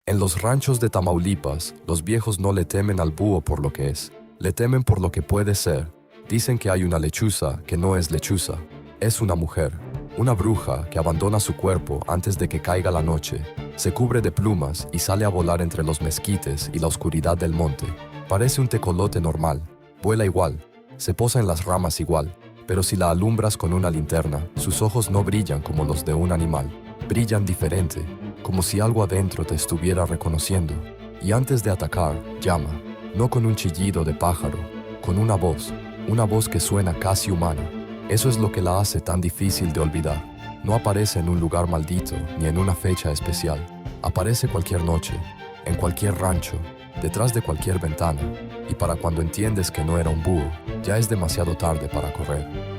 En los ranchos de Tamaulipas, los viejos no le temen al búho por lo que es, le temen por lo que puede ser. Dicen que hay una lechuza que no es lechuza, es una mujer, una bruja que abandona su cuerpo antes de que caiga la noche, se cubre de plumas y sale a volar entre los mezquites y la oscuridad del monte. Parece un tecolote normal, vuela igual, se posa en las ramas igual, pero si la alumbras con una linterna, sus ojos no brillan como los de un animal, brillan diferente, como si algo adentro te estuviera reconociendo. Y antes de atacar, llama, no con un chillido de pájaro, con una voz que suena casi humana. Eso es lo que la hace tan difícil de olvidar. No aparece en un lugar maldito ni en una fecha especial. Aparece cualquier noche, en cualquier rancho, detrás de cualquier ventana. Y para cuando entiendes que no era un búho, ya es demasiado tarde para correr.